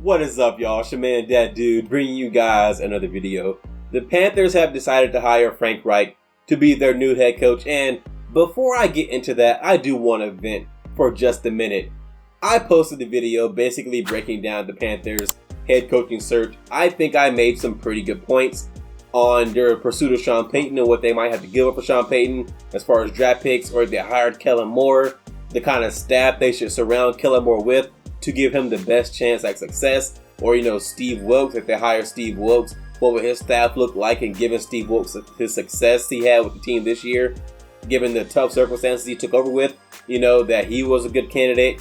What is up, y'all? It's your man, That Dude, bringing you guys another video. The Panthers have decided to hire Frank Reich to be their new head coach, and before I get into that, I do want to vent for just a minute. I posted a video basically breaking down the Panthers head coaching search. I think I made some pretty good points on their pursuit of Sean Payton and what they might have to give up for Sean Payton as far as draft picks, or if they hired Kellen Moore, the kind of staff they should surround Kellen Moore with to give him the best chance at success. Or, Steve Wilkes, if they hire Steve Wilkes, what would his staff look like? And given Steve Wilkes his success he had with the team this year, given the tough circumstances he took over with, that he was a good candidate.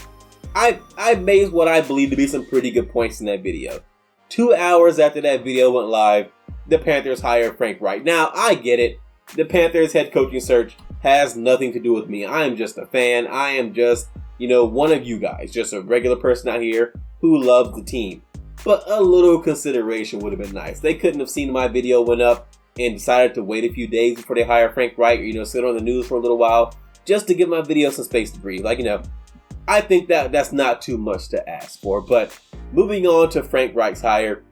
I made what I believe to be some pretty good points in that video. 2 hours after that video went live, the Panthers hired Frank Reich. Now, I get it. The Panthers head coaching search has nothing to do with me. I am just a fan. I am just, one of you guys, just a regular person out here who loves the team. But a little consideration would have been nice. They couldn't have seen my video went up and decided to wait a few days before they hire Frank Reich, or, sit on the news for a little while just to give my video some space to breathe. I think that's not too much to ask for. But moving on to Frank Reich's hire,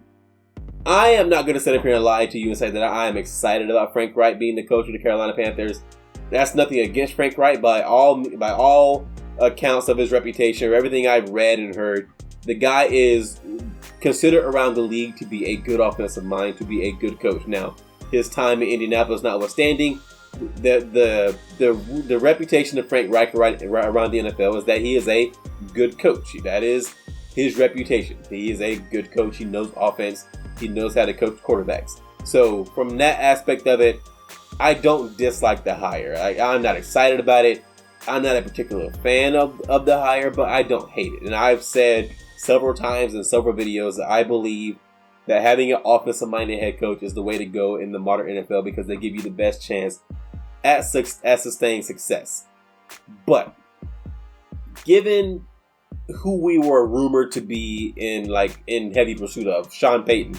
I am not going to sit up here and lie to you and say that I am excited about Frank Reich being the coach of the Carolina Panthers. That's nothing against Frank Reich. By all accounts of his reputation, or everything I've read and heard, the guy is considered around the league to be a good offensive mind, to be a good coach. Now, his time in Indianapolis notwithstanding, the reputation of Frank Reich around the NFL is that he is a good coach. That is his reputation. He is a good coach. He knows offense. He knows how to coach quarterbacks. So from that aspect of it, I don't dislike the hire. I'm not excited about it. I'm not a particular fan of the hire, but I don't hate it. And I've said several times in several videos that I believe that having an offensive-minded head coach is the way to go in the modern NFL, because they give you the best chance at sustaining success. But given who we were rumored to be in heavy pursuit of, Sean Payton,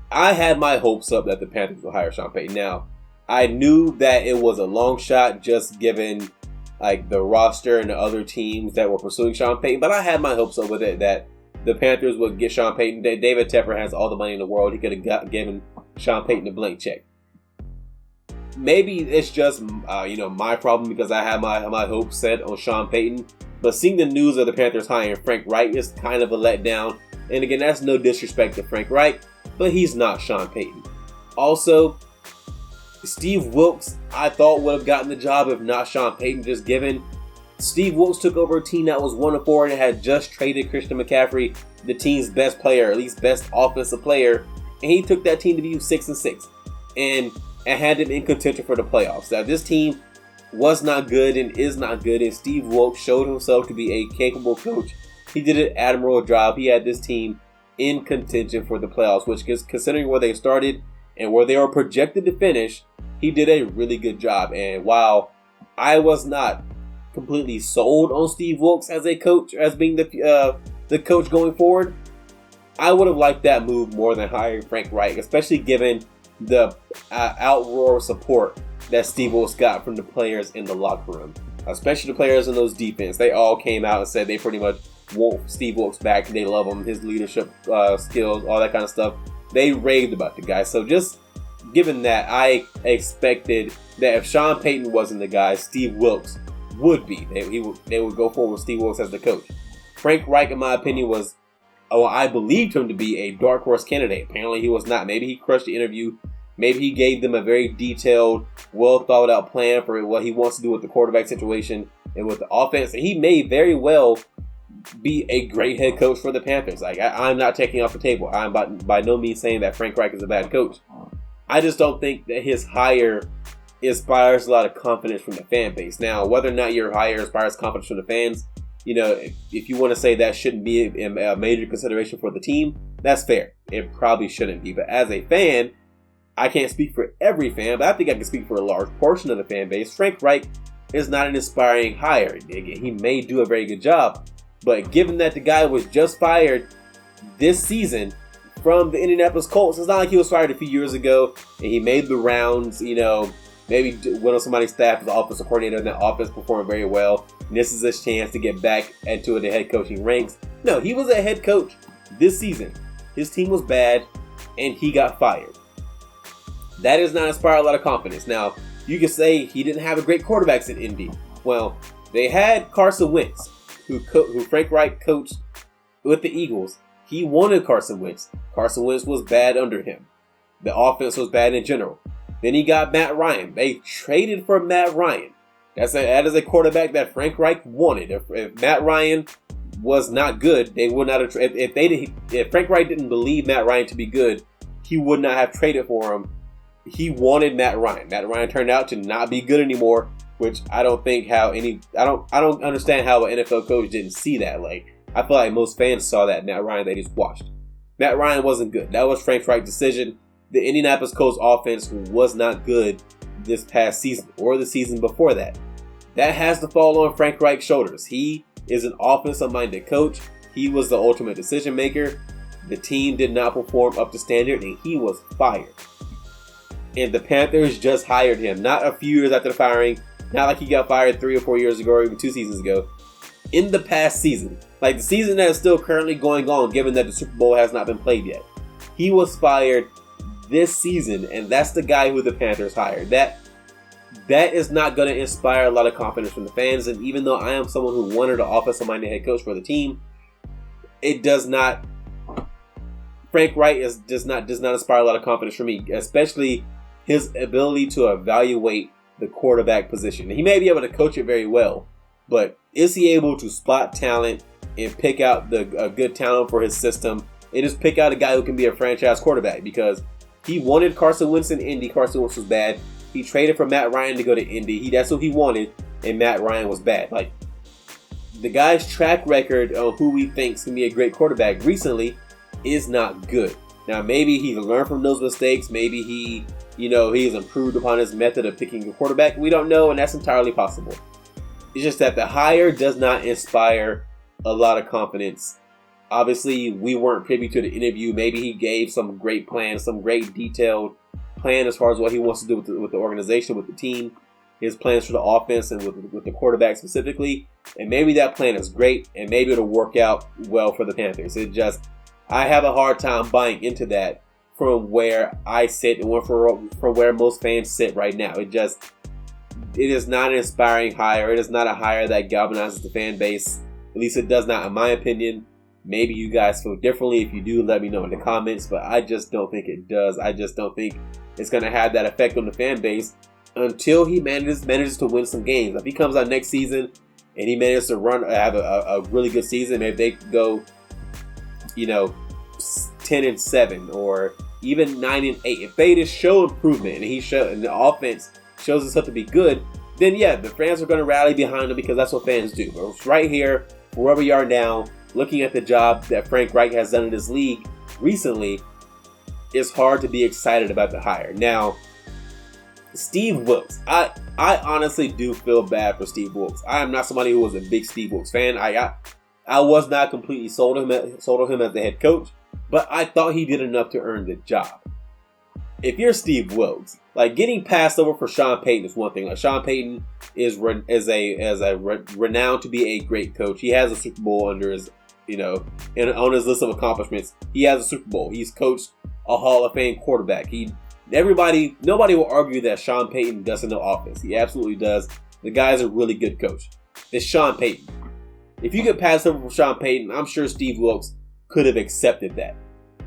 I had my hopes up that the Panthers would hire Sean Payton. Now, I knew that it was a long shot just given the roster and the other teams that were pursuing Sean Payton, but I had my hopes up with it that the Panthers would get Sean Payton. David Tepper has all the money in the world. He could have given Sean Payton a blank check. Maybe it's just my problem because I had my hopes set on Sean Payton. But seeing the news of the Panthers hiring Frank Reich is kind of a letdown. And again, that's no disrespect to Frank Reich, but he's not Sean Payton. Also, Steve Wilkes, I thought, would have gotten the job if not Sean Payton, just given Steve Wilkes took over a team that was 1-4 and had just traded Christian McCaffrey, the team's best player, at least best offensive player, and he took that team to be 6-6 and had them in contention for the playoffs. Now, this team was not good and is not good, and Steve Wilkes showed himself to be a capable coach. He did an admirable job. He had this team in contention for the playoffs, which is, considering where they started and where they were projected to finish, he did a really good job. And while I was not completely sold on Steve Wilkes as a coach, as being the coach going forward, I would have liked that move more than hiring Frank Reich, especially given the outroar support that Steve Wilkes got from the players in the locker room, especially the players in those defense. They all came out and said they pretty much want Steve Wilkes back. They love him, his leadership skills, all that kind of stuff. They raved about the guy. So just given that, I expected that if Sean Payton wasn't the guy, Steve Wilkes would be. They would go forward with Steve Wilkes as the coach. Frank Reich, in my opinion, I believed him to be a dark horse candidate. Apparently he was not. Maybe he crushed the interview. Maybe he gave them a very detailed, well thought out plan for what he wants to do with the quarterback situation and with the offense. And he may very well be a great head coach for the Panthers. I'm not taking off the table. I'm by no means saying that Frank Reich is a bad coach. I just don't think that his hire inspires a lot of confidence from the fan base. Now, whether or not your hire inspires confidence from the fans, if you want to say that shouldn't be a major consideration for the team, that's fair. It probably shouldn't be. But as a fan, I can't speak for every fan, but I think I can speak for a large portion of the fan base. Frank Reich is not an inspiring hire. He may do a very good job, but given that the guy was just fired this season from the Indianapolis Colts, it's not like he was fired a few years ago and he made the rounds, maybe went on somebody's staff as the offensive coordinator and that offense performed very well. And this is his chance to get back into the head coaching ranks. No, he was a head coach This season, his team was bad, and he got fired. That does not inspire a lot of confidence. Now, you can say he didn't have a great quarterbacks in Indy. Well, they had Carson Wentz, who Frank Reich coached with the Eagles. He wanted Carson Wentz. Carson Wentz was bad under him. The offense was bad in general. Then he got Matt Ryan. They traded for Matt Ryan. That is a quarterback that Frank Reich wanted. If Matt Ryan was not good, they would not have. If Frank Reich didn't believe Matt Ryan to be good, he would not have traded for him. He wanted Matt Ryan. Matt Ryan turned out to not be good anymore, which I don't understand how an NFL coach didn't see that. Like, I feel like most fans saw that Matt Ryan they just watched. Matt Ryan wasn't good. That was Frank Reich's decision. The Indianapolis Colts offense was not good this past season or the season before that. That has to fall on Frank Reich's shoulders. He is an offensive-minded coach. He was the ultimate decision maker. The team did not perform up to standard, and he was fired. And the Panthers just hired him, not a few years after the firing, not like he got fired 3 or 4 years ago or even 2 seasons ago. In the past season, like the season that is still currently going on, given that the Super Bowl has not been played yet. He was fired this season, and that's the guy who the Panthers hired. That is not going to inspire a lot of confidence from the fans, and even though I am someone who wanted an offensive-minded head coach for the team, it does not. Frank Reich does not inspire a lot of confidence for me, especially his ability to evaluate the quarterback position. He may be able to coach it very well, but is he able to spot talent and pick out a good talent for his system and just pick out a guy who can be a franchise quarterback? Because he wanted Carson Wentz in Indy. Carson Wentz was bad. He traded for Matt Ryan to go to Indy. That's what he wanted, and Matt Ryan was bad. Like, the guy's track record of who he thinks can be a great quarterback recently is not good. Now, maybe he's learned from those mistakes. Maybe he's improved upon his method of picking a quarterback. We don't know, and that's entirely possible. It's just that the hire does not inspire a lot of confidence. Obviously, we weren't privy to the interview. Maybe he gave some great plan, some great detailed plan as far as what he wants to do with the organization, with the team, his plans for the offense, and with the quarterback specifically. And maybe that plan is great, and maybe it'll work out well for the Panthers. I have a hard time buying into that from where I sit and from where most fans sit right now. It is not an inspiring hire. It is not a hire that galvanizes the fan base. At least it does not, in my opinion. Maybe you guys feel differently. If you do, let me know in the comments. But I just don't think it does. I just don't think it's going to have that effect on the fan base until he manages to win some games. If he comes out next season and he manages to have a really good season, maybe they could go, 10-7 or even 9-8. If they just show improvement and the offense shows itself to be good, then yeah, the fans are going to rally behind him because that's what fans do. But right here, wherever you are now, looking at the job that Frank Reich has done in this league recently, it's hard to be excited about the hire. Now, Steve Wilks. I honestly do feel bad for Steve Wilks. I am not somebody who was a big Steve Wilks fan. I was not completely sold on him as the head coach, but I thought he did enough to earn the job. If you're Steve Wilks, like, getting passed over for Sean Payton is one thing. Like, Sean Payton is renowned to be a great coach. He has a Super Bowl under his, and on his list of accomplishments. He has a Super Bowl. He's coached a Hall of Fame quarterback. Nobody will argue that Sean Payton doesn't know offense. He absolutely does. The guy's a really good coach. It's Sean Payton. If you get passed over for Sean Payton, I'm sure Steve Wilks could have accepted that.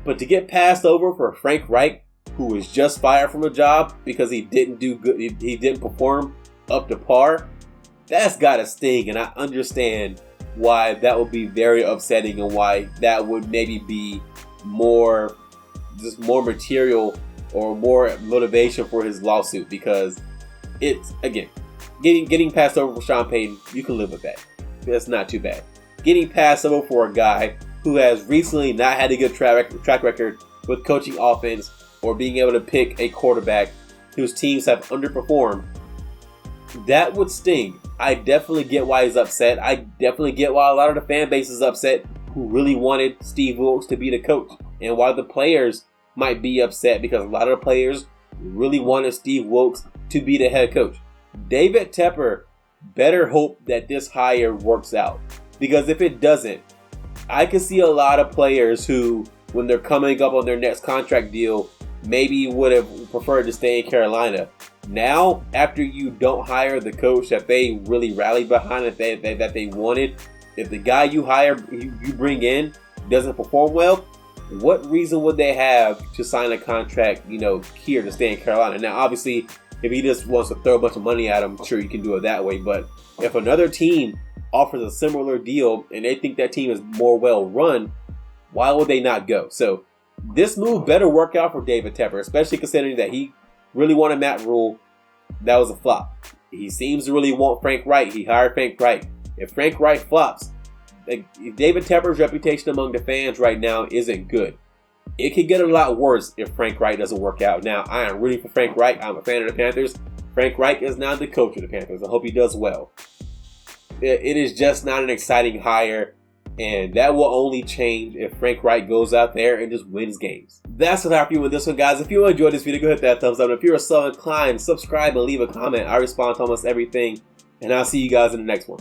But to get passed over for Frank Reich, who was just fired from a job because he didn't do good, he didn't perform up to par, that's gotta sting. And I understand why that would be very upsetting and why that would maybe be more material or more motivation for his lawsuit, because it's, again, getting passed over for Sean Payton, you can live with that. That's not too bad. Getting passed over for a guy who has recently not had a good track record with coaching offense or being able to pick a quarterback whose teams have underperformed, that would sting. I definitely get why he's upset. I definitely get why a lot of the fan base is upset who really wanted Steve Wilks to be the coach, and why the players might be upset because a lot of the players really wanted Steve Wilks to be the head coach. David Tepper better hope that this hire works out, because if it doesn't, I can see a lot of players who, when they're coming up on their next contract deal, maybe would have preferred to stay in Carolina. Now, after you don't hire the coach that they really rallied behind, that they wanted, if the guy you hire, you bring in, doesn't perform well, what reason would they have to sign a contract, here to stay in Carolina? Now, obviously, if he just wants to throw a bunch of money at him, sure, you can do it that way. But if another team offers a similar deal and they think that team is more well run, why would they not go? So this move better work out for David Tepper, especially considering that he really wanted Matt Rule. That was a flop. He seems to really want Frank Reich. He hired Frank Reich. If Frank Reich flops, David Tepper's reputation among the fans right now isn't good. It could get a lot worse if Frank Reich doesn't work out. Now, I am rooting for Frank Reich. I'm a fan of the Panthers. Frank Reich is now the coach of the Panthers. I hope he does well. It is just not an exciting hire, and that will only change if Frank Reich goes out there and just wins games. That's what I have for you with this one, guys. If you enjoyed this video, go hit that thumbs up. If you're so inclined, subscribe and leave a comment. I respond to almost everything, and I'll see you guys in the next one.